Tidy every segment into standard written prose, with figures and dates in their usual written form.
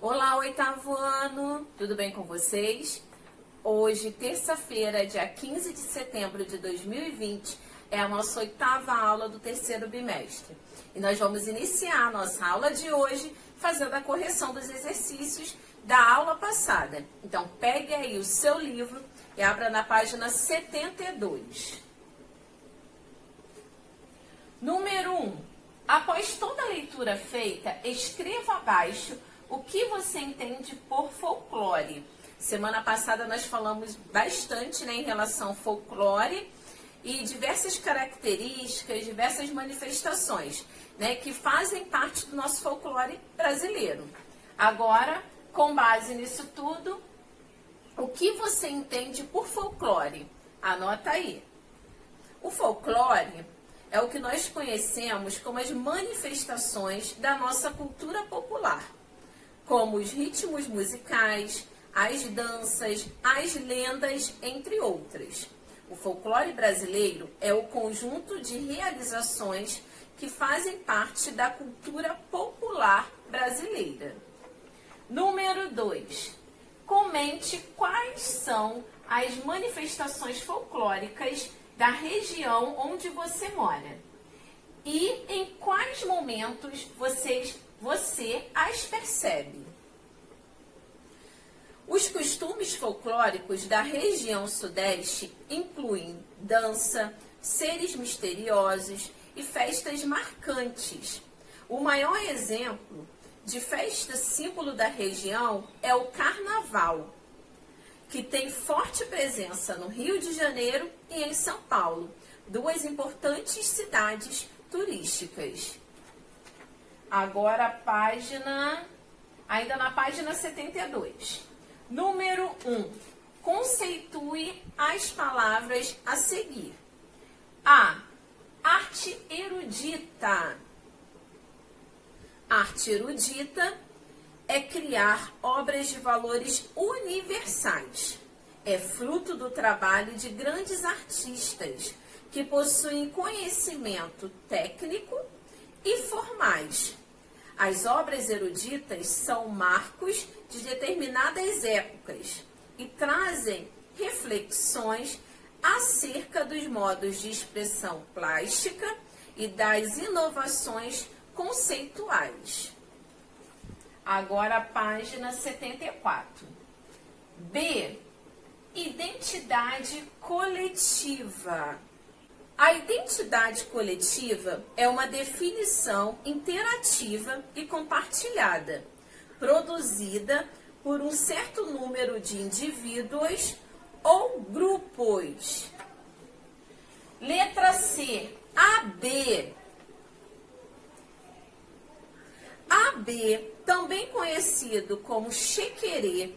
Olá, oitavo ano! Tudo bem com vocês? Hoje, terça-feira, dia 15 de setembro de 2020, é a nossa oitava aula do terceiro bimestre. E nós vamos iniciar a nossa aula de hoje fazendo a correção dos exercícios da aula passada. Então, pegue aí o seu livro e abra na página 72. Número 1. Após toda a leitura feita, escreva abaixo o que você entende por folclore. Semana passada nós falamos bastante, em relação ao folclore e diversas características, diversas manifestações, que fazem parte do nosso folclore brasileiro. Agora, com base nisso tudo, o que você entende por folclore? Anota aí. O folclore é o que nós conhecemos como as manifestações da nossa cultura popular, como os ritmos musicais, as danças, as lendas, entre outras. O folclore brasileiro é o conjunto de realizações que fazem parte da cultura popular brasileira. Número 2. Comente quais são as manifestações folclóricas da região onde você mora e em quais momentos você as percebe. Os costumes folclóricos da região sudeste incluem dança, seres misteriosos e festas marcantes. O maior exemplo de festa símbolo da região é o Carnaval, que tem forte presença no Rio de Janeiro e em São Paulo, duas importantes cidades turísticas. Agora ainda na página 72. Número 1. Conceitue as palavras a seguir. A. Arte erudita. Arte erudita é criar obras de valores universais. É fruto do trabalho de grandes artistas que possuem conhecimento técnico e formais. As obras eruditas são marcos de determinadas épocas e trazem reflexões acerca dos modos de expressão plástica e das inovações conceituais. Agora a página 74. B. Identidade coletiva. A identidade coletiva é uma definição interativa e compartilhada, produzida por um certo número de indivíduos ou grupos. Letra C. AB. AB, também conhecido como chequerê,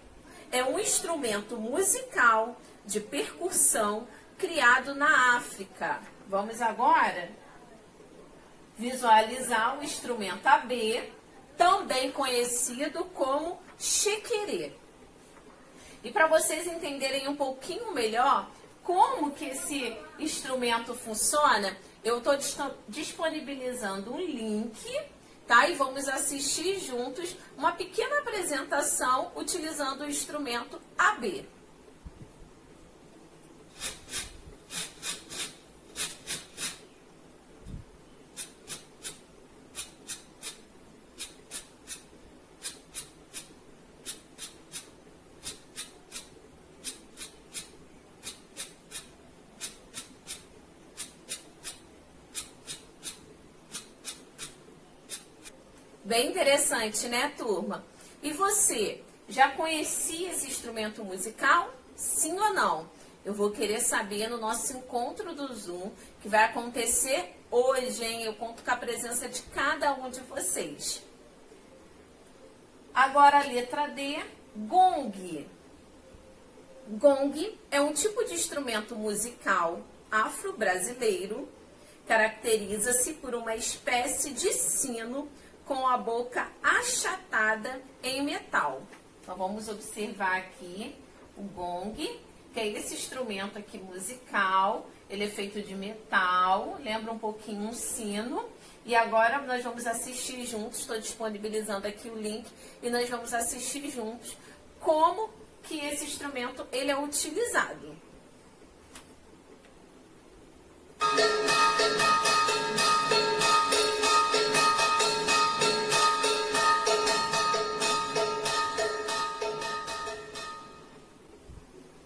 é um instrumento musical de percussão criado na África. Vamos agora visualizar o instrumento AB, também conhecido como chequerê. E para vocês entenderem um pouquinho melhor como que esse instrumento funciona, eu estou disponibilizando um link, e vamos assistir juntos uma pequena apresentação utilizando o instrumento AB. Bem interessante, né, turma? E você, já conhecia esse instrumento musical? Sim ou não? Eu vou querer saber no nosso encontro do Zoom, que vai acontecer hoje, hein? Eu conto com a presença de cada um de vocês. Agora a letra D, gong. Gong é um tipo de instrumento musical afro-brasileiro, caracteriza-se por uma espécie de sino com a boca achatada em metal. Então, vamos observar aqui o gong, que é esse instrumento aqui musical. Ele é feito de metal, lembra um pouquinho um sino. E agora nós vamos assistir juntos, estou disponibilizando aqui o link, e nós vamos assistir juntos como que esse instrumento ele é utilizado.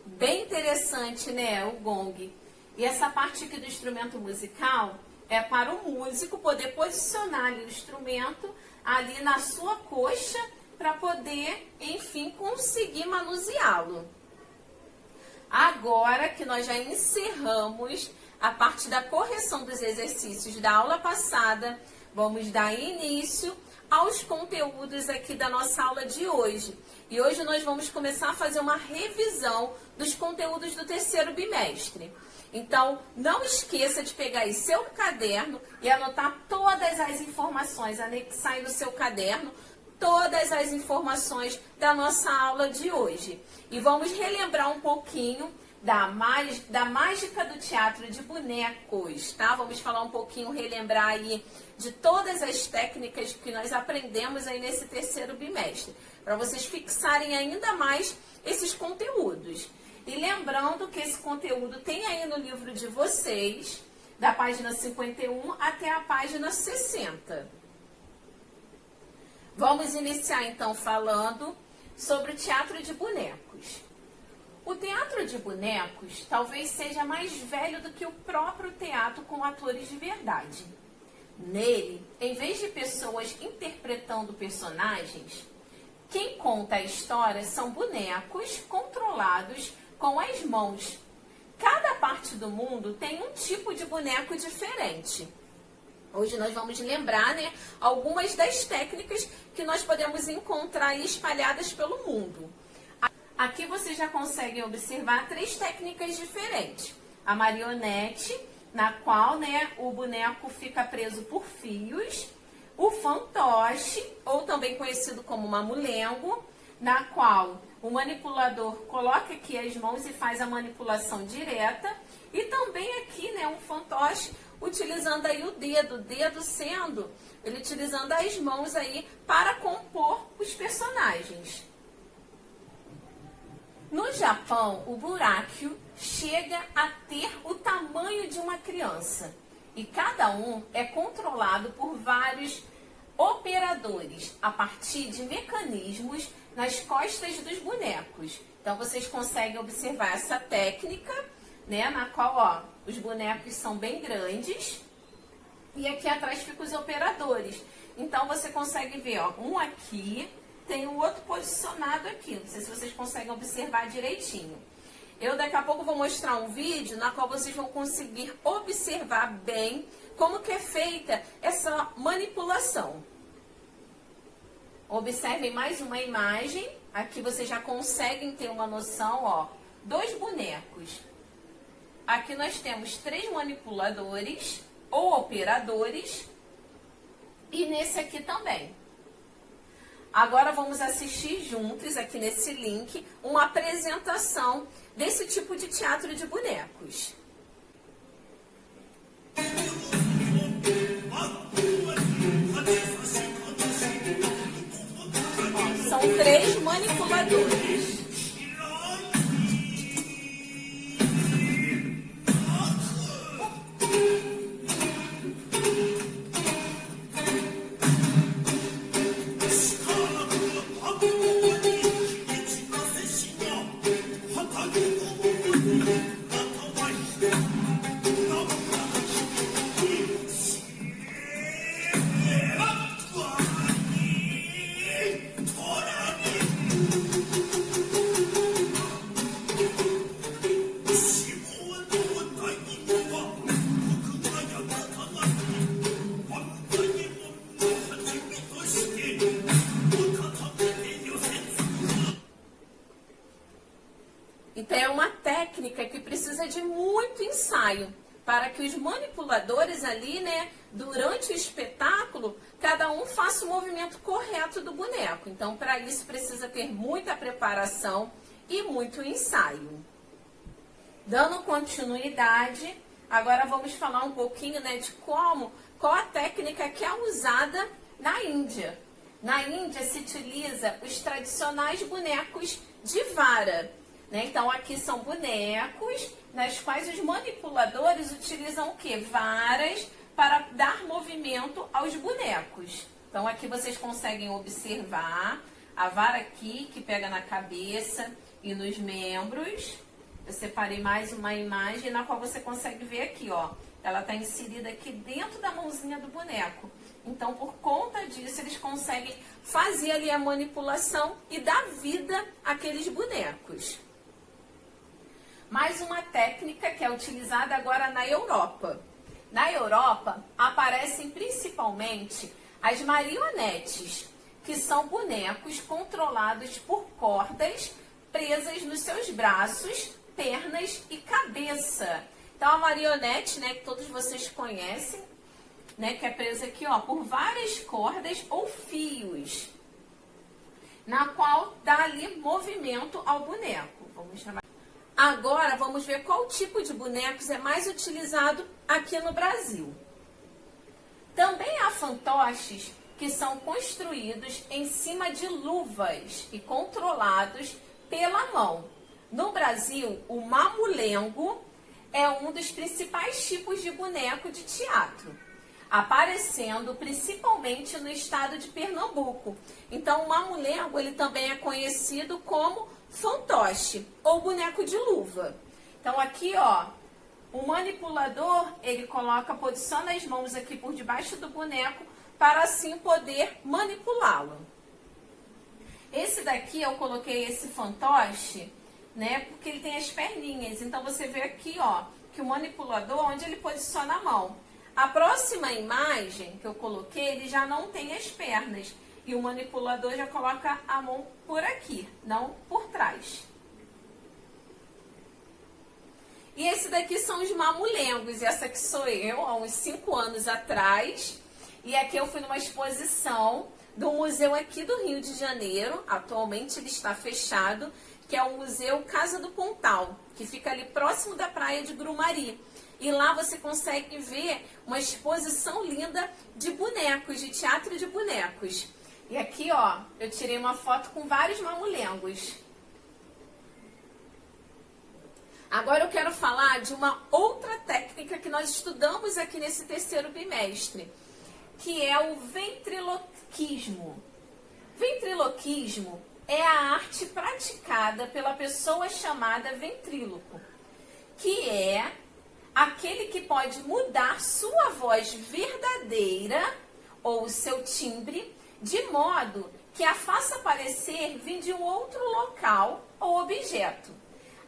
Bem interessante, né, o gong. E essa parte aqui do instrumento musical é para o músico poder posicionar ali o instrumento ali na sua coxa para poder, enfim, conseguir manuseá-lo. Agora que nós já encerramos a parte da correção dos exercícios da aula passada, vamos dar início aos conteúdos aqui da nossa aula de hoje. E hoje nós vamos começar a fazer uma revisão dos conteúdos do terceiro bimestre. Então, não esqueça de pegar aí seu caderno e anotar todas as informações, anexar aí no seu caderno todas as informações da nossa aula de hoje. E vamos relembrar um pouquinho da mágica do teatro de bonecos, tá? Vamos falar um pouquinho, relembrar aí de todas as técnicas que nós aprendemos aí nesse terceiro bimestre, para vocês fixarem ainda mais esses conteúdos. E lembrando que esse conteúdo tem aí no livro de vocês, da página 51 até a página 60. Vamos iniciar então falando sobre o teatro de bonecos. O teatro de bonecos talvez seja mais velho do que o próprio teatro com atores de verdade. Nele, em vez de pessoas interpretando personagens, quem conta a história são bonecos controlados com as mãos. Cada parte do mundo tem um tipo de boneco diferente. Hoje nós vamos lembrar, né, algumas das técnicas que nós podemos encontrar espalhadas pelo mundo. Aqui você já consegue observar 3 técnicas diferentes. A marionete, na qual, né, o boneco fica preso por fios. O fantoche, ou também conhecido como mamulengo, na qual o manipulador coloca aqui as mãos e faz a manipulação direta. E também aqui, né, um fantoche utilizando aí o dedo sendo, ele utilizando as mãos aí para compor os personagens. No Japão, o buraco chega a ter o tamanho de uma criança e cada um é controlado por vários operadores a partir de mecanismos nas costas dos bonecos. Então, vocês conseguem observar essa técnica, né, na qual, ó, os bonecos são bem grandes e aqui atrás ficam os operadores. Então, você consegue ver, ó, um aqui, tem o outro posicionado aqui. Não sei se vocês conseguem observar direitinho. Eu daqui a pouco vou mostrar um vídeo na qual vocês vão conseguir observar bem como que é feita essa manipulação. Observem mais uma imagem. Aqui vocês já conseguem ter uma noção, ó. 2 bonecos. Aqui nós temos 3 manipuladores ou operadores. E nesse aqui também. Agora vamos assistir juntos, aqui nesse link, uma apresentação desse tipo de teatro de bonecos. Ó, são 3 manipuladores. Então, é uma técnica que precisa de muito ensaio para que os manipuladores ali, né, durante o espetáculo, cada um faça o movimento correto do boneco. Então, para isso, precisa ter muita preparação e muito ensaio. Dando continuidade, agora vamos falar um pouquinho, né, de como qual a técnica que é usada na Índia. Na Índia se utiliza os tradicionais bonecos de vara, né? Então aqui são bonecos nas quais os manipuladores utilizam o quê? Varas para dar movimento aos bonecos. Então aqui vocês conseguem observar a vara aqui que pega na cabeça e nos membros. Eu separei mais uma imagem na qual você consegue ver aqui, ó. Ela está inserida aqui dentro da mãozinha do boneco. Então, por conta disso, eles conseguem fazer ali a manipulação e dar vida àqueles bonecos. Mais uma técnica que é utilizada agora na Europa. Na Europa, aparecem principalmente as marionetes, que são bonecos controlados por cordas presas nos seus braços, pernas e cabeça. Então, a marionete, né, que todos vocês conhecem, né, que é presa aqui, ó, por várias cordas ou fios, na qual dá ali movimento ao boneco. Vamos chamar. Agora, vamos ver qual tipo de bonecos é mais utilizado aqui no Brasil. Também há fantoches que são construídos em cima de luvas e controlados pela mão. No Brasil, o mamulengo é um dos principais tipos de boneco de teatro, aparecendo principalmente no estado de Pernambuco. Então, o mamulengo ele também é conhecido como fantoche ou boneco de luva. Então, aqui, ó, o manipulador ele posiciona as mãos aqui por debaixo do boneco para assim poder manipulá-lo. Esse daqui eu coloquei esse fantoche, né, porque ele tem as perninhas. Então você vê aqui, ó, que o manipulador, onde ele posiciona a mão. A próxima imagem que eu coloquei, ele já não tem as pernas. E o manipulador já coloca a mão por aqui, não por trás. E esse daqui são os mamulengos. E essa aqui sou eu, há uns 5 anos atrás. E aqui eu fui numa exposição do museu aqui do Rio de Janeiro. Atualmente ele está fechado, que é o Museu Casa do Pontal, que fica ali próximo da praia de Grumari. E lá você consegue ver uma exposição linda de bonecos, de teatro de bonecos. E aqui, ó, eu tirei uma foto com vários mamulengos. Agora eu quero falar de uma outra técnica que nós estudamos aqui nesse terceiro bimestre, que é o ventriloquismo. Ventriloquismo é a arte praticada pela pessoa chamada ventríloco, que é aquele que pode mudar sua voz verdadeira ou seu timbre de modo que a faça parecer vir de um outro local ou objeto.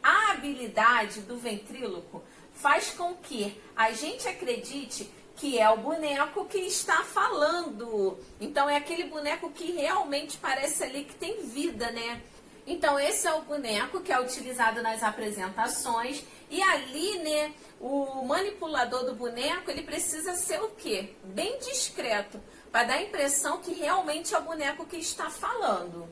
A habilidade do ventríloco faz com que a gente acredite que é o boneco que está falando. Então, é aquele boneco que realmente parece ali que tem vida, né? Então, esse é o boneco que é utilizado nas apresentações. E ali, né, o manipulador do boneco, ele precisa ser o quê? Bem discreto, para dar a impressão que realmente é o boneco que está falando.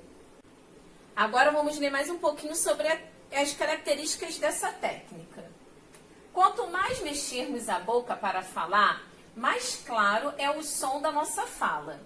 Agora, vamos ler mais um pouquinho sobre as características dessa técnica. Quanto mais mexermos a boca para falar, mais claro é o som da nossa fala.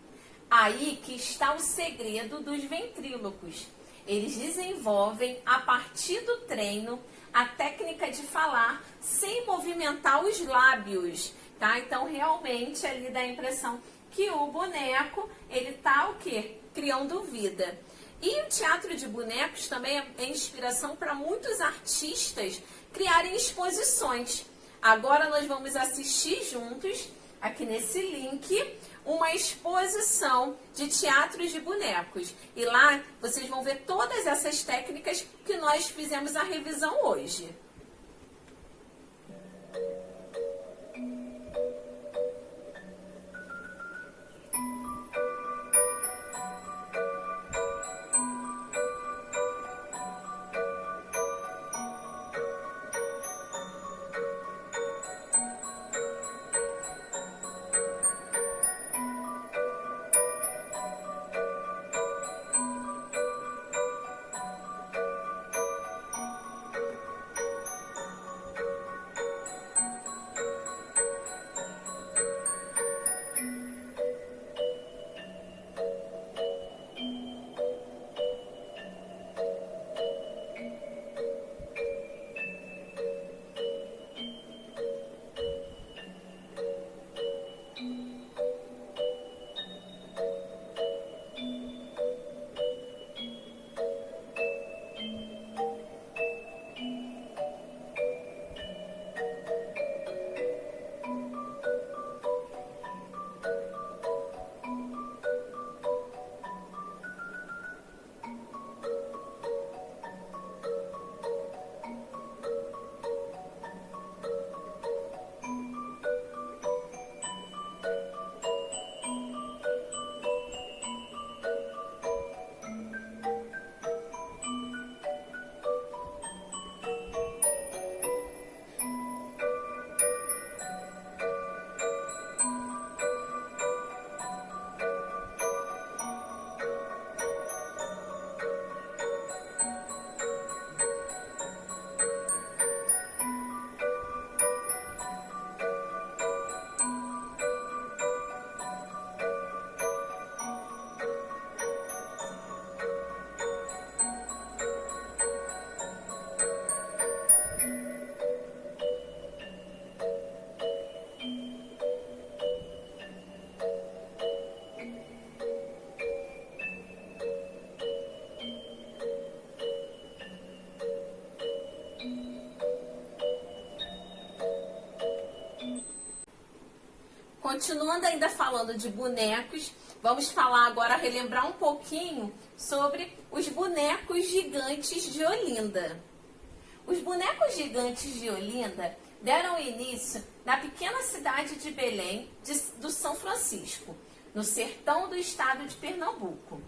Aí que está o segredo dos ventrílocos. Eles desenvolvem, a partir do treino, a técnica de falar sem movimentar os lábios, tá? Então, realmente, ali dá a impressão que o boneco, ele tá o quê? Criando vida. E o teatro de bonecos também é inspiração para muitos artistas criarem exposições. Agora nós vamos assistir juntos, aqui nesse link, uma exposição de teatros de bonecos. E lá vocês vão ver todas essas técnicas que nós fizemos a revisão hoje. continuando ainda falando de bonecos, vamos falar agora, relembrar um pouquinho sobre os bonecos gigantes de Olinda. Os bonecos gigantes de Olinda deram início na pequena cidade de Belém do São Francisco, no sertão do estado de Pernambuco,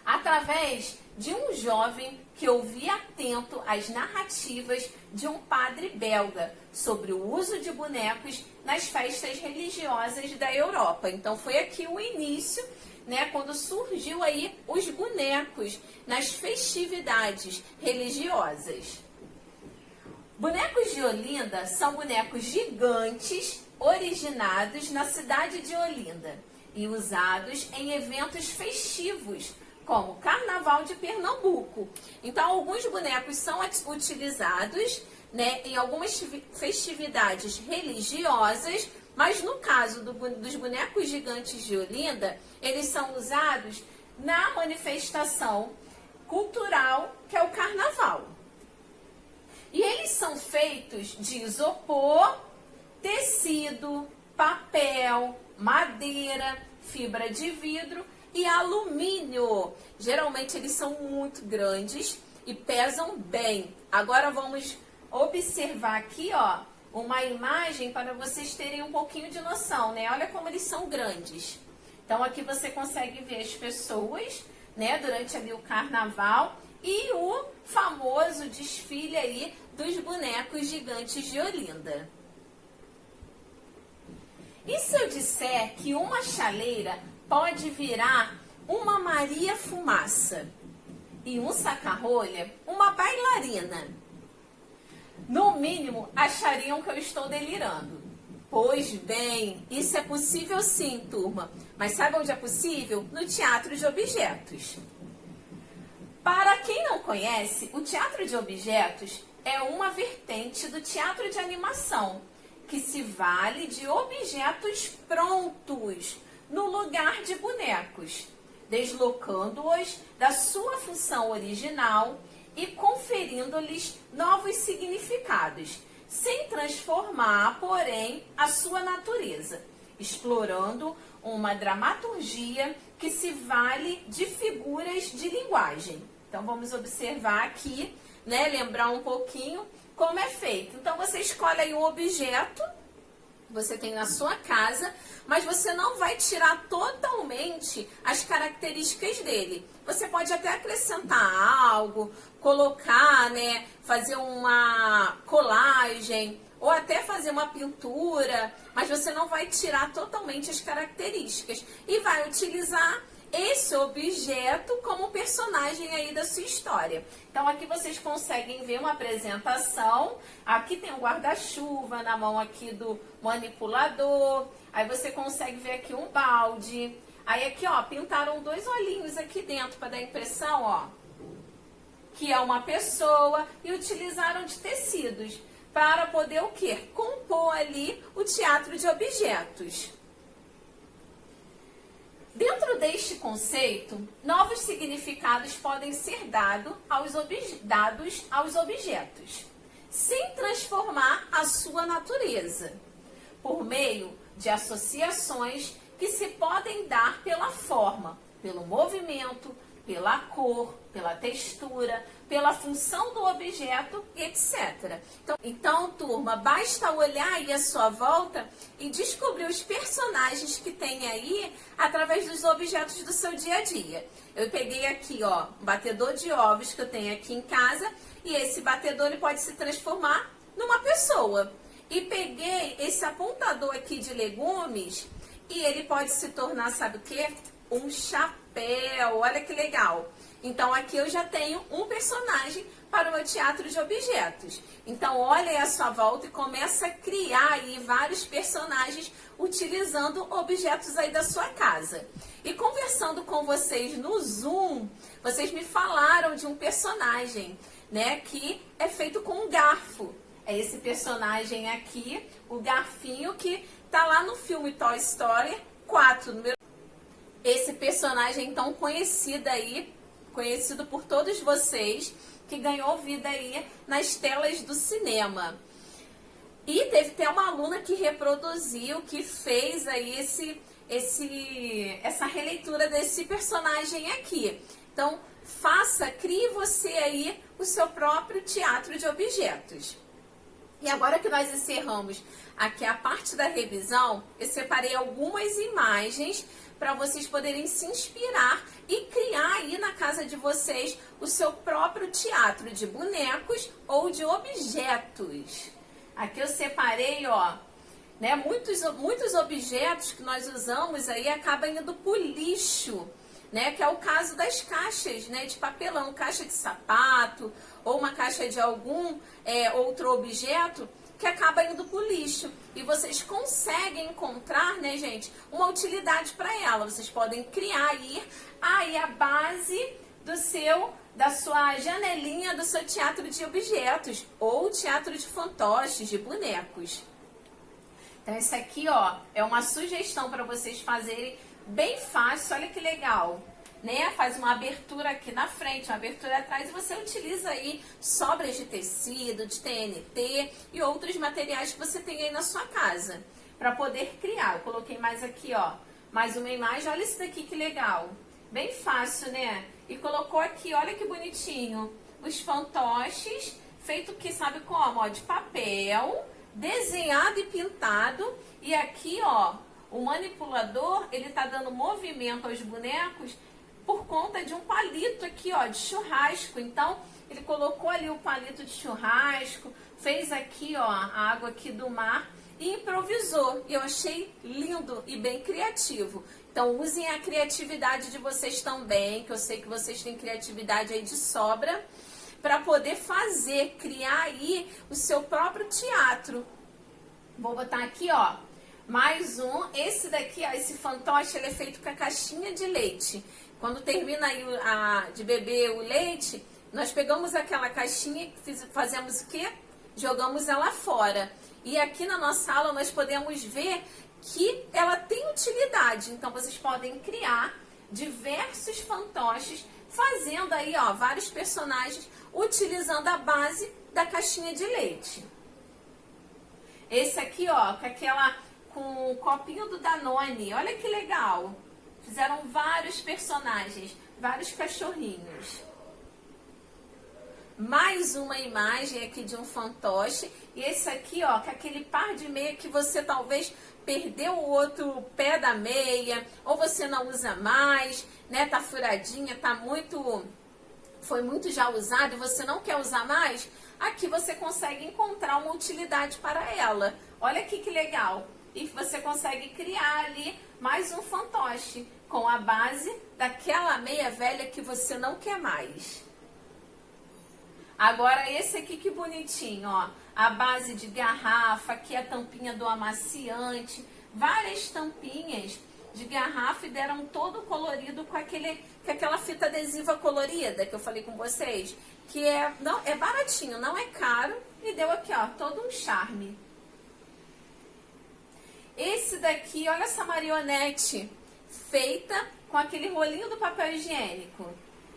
através de um jovem que ouvia atento as narrativas de um padre belga sobre o uso de bonecos nas festas religiosas da Europa. Então foi aqui o início, né, quando surgiu aí os bonecos nas festividades religiosas. Bonecos de Olinda são bonecos gigantes originados na cidade de Olinda e usados em eventos festivos, como o Carnaval de Pernambuco. Então, alguns bonecos são utilizados, né, em algumas festividades religiosas, mas no caso dos bonecos gigantes de Olinda, eles são usados na manifestação cultural que é o Carnaval. E eles são feitos de isopor, tecido, papel, madeira, fibra de vidro e alumínio. Geralmente eles são muito grandes e pesam bem. Agora vamos observar aqui, ó, uma imagem para vocês terem um pouquinho de noção, né? Olha como eles são grandes. Então aqui você consegue ver as pessoas, né, durante ali o carnaval e o famoso desfile aí dos bonecos gigantes de Olinda. E se eu disser que uma chaleira pode virar uma Maria Fumaça e um saca-rolha uma bailarina? No mínimo, achariam que eu estou delirando. Pois bem, isso é possível sim, turma. Mas sabe onde é possível? No teatro de objetos. Para quem não conhece, o teatro de objetos é uma vertente do teatro de animação, que se vale de objetos prontos no lugar de bonecos, deslocando-os da sua função original e conferindo-lhes novos significados, sem transformar, porém, a sua natureza, explorando uma dramaturgia que se vale de figuras de linguagem. Então, vamos observar aqui, né, lembrar um pouquinho como é feito. Então, você escolhe aí um objeto, você tem na sua casa, mas você não vai tirar totalmente as características dele. Você pode até acrescentar algo, colocar, né, fazer uma colagem ou até fazer uma pintura, mas você não vai tirar totalmente as características e vai utilizar esse objeto como personagem aí da sua história. Então aqui vocês conseguem ver uma apresentação. Aqui tem um guarda-chuva na mão aqui do manipulador. Aí você consegue ver aqui um balde. Aí aqui, ó, pintaram dois olhinhos aqui dentro para dar a impressão, ó, que é uma pessoa, e utilizaram de tecidos para poder o quê? Compor ali o teatro de objetos. Dentro deste conceito, novos significados podem ser dados aos objetos, sem transformar a sua natureza, por meio de associações que se podem dar pela forma, pelo movimento, pela cor, pela textura, pela função do objeto, etc. Então, turma, basta olhar aí à sua volta e descobrir os personagens que tem aí através dos objetos do seu dia a dia. Eu peguei aqui, ó, um batedor de ovos que eu tenho aqui em casa, e esse batedor ele pode se transformar numa pessoa. E peguei esse apontador aqui de legumes e ele pode se tornar, sabe o quê? Um chapéu. Olha que legal. Então aqui eu já tenho um personagem para o meu teatro de objetos. Então olha aí à sua volta e começa a criar aí vários personagens utilizando objetos aí da sua casa. E conversando com vocês no Zoom, vocês me falaram de um personagem, né, que é feito com um garfo. É esse personagem aqui, o garfinho, que tá lá no filme Toy Story 4, esse personagem tão conhecido aí, conhecido por todos vocês, que ganhou vida aí nas telas do cinema. E teve até uma aluna que reproduziu, que fez aí essa releitura desse personagem aqui. Então, crie você aí o seu próprio teatro de objetos. E agora que nós encerramos aqui a parte da revisão, eu separei algumas imagens para vocês poderem se inspirar e criar aí na casa de vocês o seu próprio teatro de bonecos ou de objetos. Aqui eu separei, ó, né, muitos objetos que nós usamos aí acabam indo pro lixo, né, que é o caso das caixas, né, de papelão, caixa de sapato ou uma caixa de algum outro objeto que acaba indo pro lixo. E vocês conseguem encontrar, né, gente, uma utilidade para ela. Vocês podem criar aí a base da sua janelinha do seu teatro de objetos ou teatro de fantoches, de bonecos. Então, esse aqui, ó, é uma sugestão para vocês fazerem bem fácil. Olha que legal, né? Faz uma abertura aqui na frente, uma abertura atrás e você utiliza aí sobras de tecido, de TNT e outros materiais que você tem aí na sua casa para poder criar. Eu coloquei mais aqui, ó, mais uma imagem. Olha isso daqui que legal. Bem fácil, né? E colocou aqui, olha que bonitinho, os fantoches, feito que sabe como? Ó, de papel, desenhado e pintado. E aqui, ó, o manipulador, ele tá dando movimento aos bonecos por conta de um palito aqui, ó, de churrasco. Então, ele colocou ali o palito de churrasco, fez aqui, ó, a água aqui do mar e improvisou. E eu achei lindo e bem criativo. Então, usem a criatividade de vocês também, que eu sei que vocês têm criatividade aí de sobra, para poder criar aí o seu próprio teatro. Vou botar aqui, ó, mais um. Esse daqui, ó, esse fantoche, ele é feito com a caixinha de leite. Quando termina aí de beber o leite, nós pegamos aquela caixinha e fazemos o quê? Jogamos ela fora. E aqui na nossa aula nós podemos ver que ela tem utilidade. Então, vocês podem criar diversos fantoches, fazendo aí, ó, vários personagens, utilizando a base da caixinha de leite. Esse aqui, ó, com o copinho do Danone, olha que legal. Fizeram vários personagens, vários cachorrinhos. Mais uma imagem aqui de um fantoche. E esse aqui, ó, com aquele par de meia que você talvez perdeu o outro pé da meia, ou você não usa mais, né? Tá furadinha, foi muito já usado e você não quer usar mais. Aqui você consegue encontrar uma utilidade para ela. Olha aqui que legal. E você consegue criar ali mais um fantoche com a base daquela meia velha que você não quer mais. Agora esse aqui que bonitinho, ó. A base de garrafa, aqui a tampinha do amaciante, várias tampinhas de garrafa e deram todo colorido com aquela fita adesiva colorida que eu falei com vocês, que é baratinho, não é caro e deu aqui, ó, todo um charme. Esse daqui, olha essa marionete feita com aquele rolinho do papel higiênico.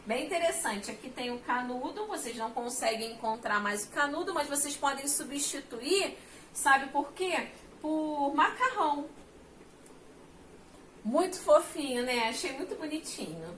Bem interessante. Aqui tem o canudo, vocês não conseguem encontrar mais o canudo, mas vocês podem substituir, sabe por quê? Por macarrão. Muito fofinho, né? Achei muito bonitinho.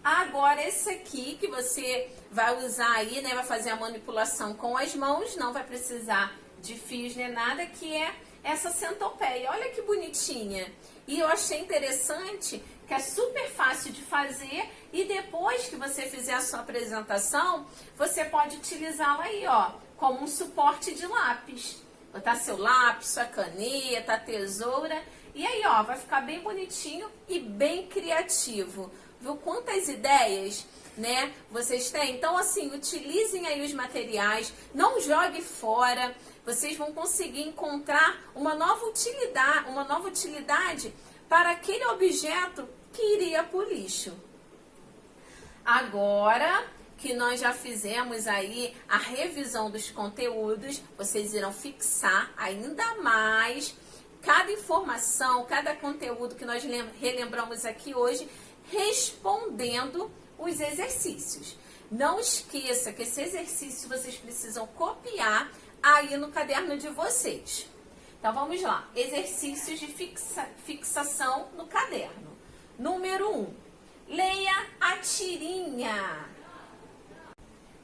Agora esse aqui que você vai usar aí, né? Vai fazer a manipulação com as mãos, não vai precisar de fios nem nada, que é essa centopeia. Olha que bonitinha. E eu achei interessante que é super fácil de fazer e depois que você fizer a sua apresentação, você pode utilizá-la aí, ó, como um suporte de lápis. Botar seu lápis, sua caneta, a tesoura e aí, ó, vai ficar bem bonitinho e bem criativo. Viu quantas ideias, né, vocês têm? Então, assim, utilizem aí os materiais, não jogue fora. Vocês vão conseguir encontrar uma nova utilidade para aquele objeto que iria para o lixo. Agora que nós já fizemos aí a revisão dos conteúdos, vocês irão fixar ainda mais cada informação, cada conteúdo que nós relembramos aqui hoje, respondendo os exercícios. Não esqueça que esse exercício vocês precisam copiar aí no caderno de vocês. Então vamos lá, exercícios de fixação no caderno. Número 1, leia a tirinha.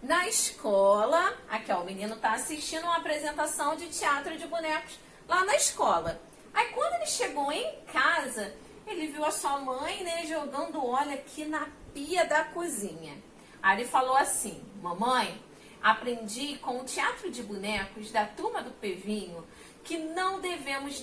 Na escola, aqui ó, o menino está assistindo uma apresentação de teatro de bonecos lá na escola. Aí quando ele chegou em casa, ele viu a sua mãe, né, jogando óleo aqui na pia da cozinha. Aí ele falou assim: mamãe, aprendi com o teatro de bonecos da turma do Pevinho que não devemos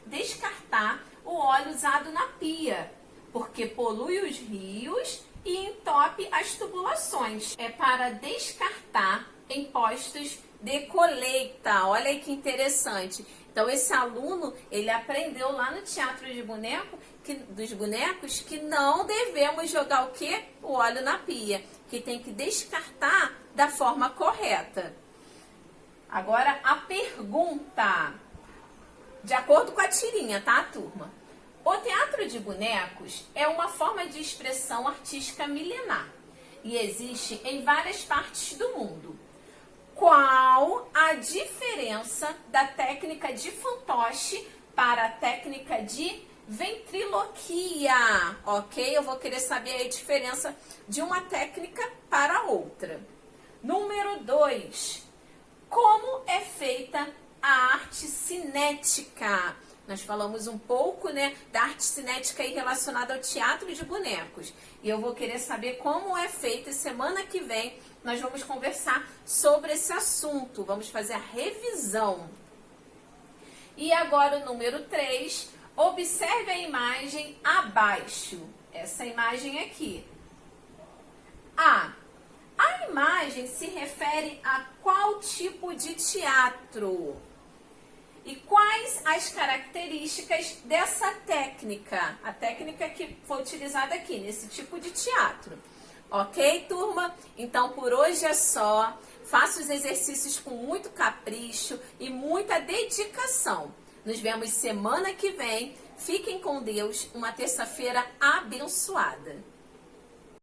descartar o óleo usado na pia, porque polui os rios e entope as tubulações. É para descartar em postos de colheita. Olha aí que interessante. Então esse aluno, ele aprendeu lá no teatro de dos bonecos que não devemos jogar o quê? O óleo na pia, que tem que descartar da forma correta. Agora a pergunta, de acordo com a tirinha, tá, turma? O teatro de bonecos é uma forma de expressão artística milenar e existe em várias partes do mundo. Qual a diferença da técnica de fantoche para a técnica de ventriloquia? Ok? Eu vou querer saber a diferença de uma técnica para outra. Número 2. Como é feita a arte cinética? Nós falamos um pouco, né, da arte cinética aí relacionada ao teatro de bonecos. E eu vou querer saber como é feita. Semana que vem nós vamos conversar sobre esse assunto. Vamos fazer a revisão. E agora o número 3. Observe a imagem abaixo. Essa imagem aqui. A imagem se refere a qual tipo de teatro? E quais as características dessa técnica? A técnica que foi utilizada aqui, nesse tipo de teatro. Ok, turma? Então, por hoje é só. Faça os exercícios com muito capricho e muita dedicação. Nos vemos semana que vem. Fiquem com Deus. Uma terça-feira abençoada.